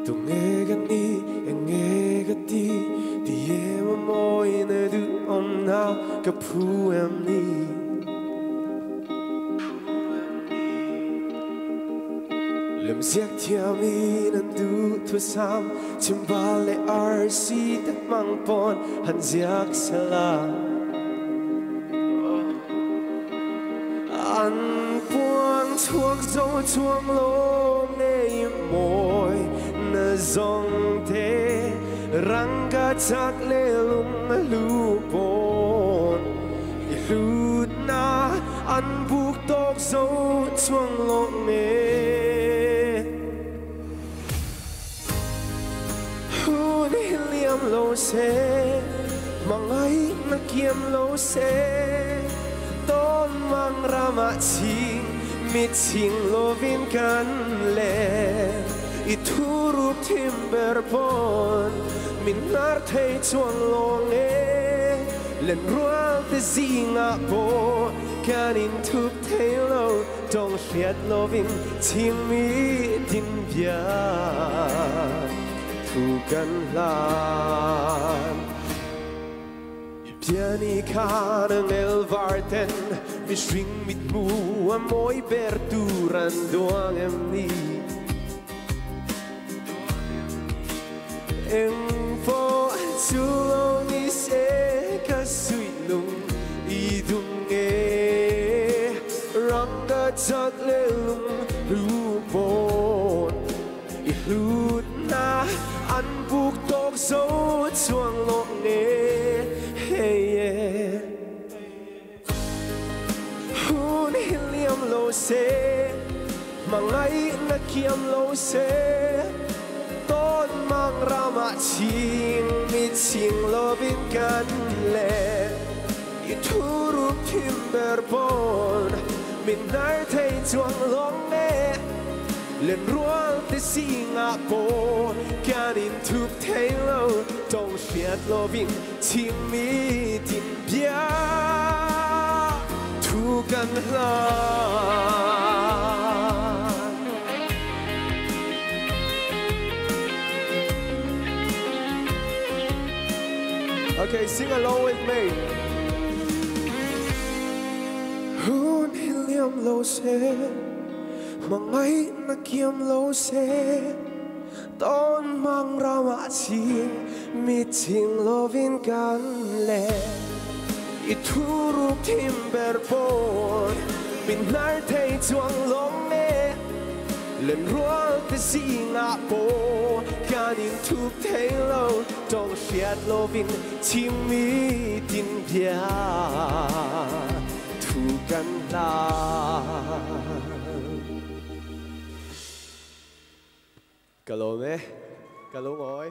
tung egani engegati diema moine du omna kapu emni lem siak tiami nan du tu sam chimbale arsi tak mangpon han siak sala an puang chuang zo chuang lo nei moi na zong te rangga chak le lung lu pon i lut na an buk tok zo chuang lo me hun liam lo se mangai na kiam lo se ton mang rama ching mit ching lovin kan le i thurup timber pon min nar thei chuang long e len rual te zinga po kan in thup thei lo tong hriat lovin ching mi tin bia thu kan lan piani kanang elvarten mi swing mit mu a moi berturan doang emni eng fo chulo ni se ka sui lung I dung e rangga chak le lung lu bon I hlut na an buk tok zo chuang lo ne hey yeah hun liam lo se mangai na kiam lo se ton mang rama ching mit ching lovin kan le I thurup timber pon min nar thei chuang long ne len rual te singa po kan in thup thei lo tong hriat lovin ching mi tin bia thu kan lan okay sing along with me hun liam lo se mangai na kiam lo se ton mang rama ching mit ching lovin kan le I thurup timber pon min nar thei chuang long ne len rual te singa po kan in thup thei lo tong hriat lovin chim mi tin bia thu kan lan Cả lỗ mẹ, cả lỗ ngồi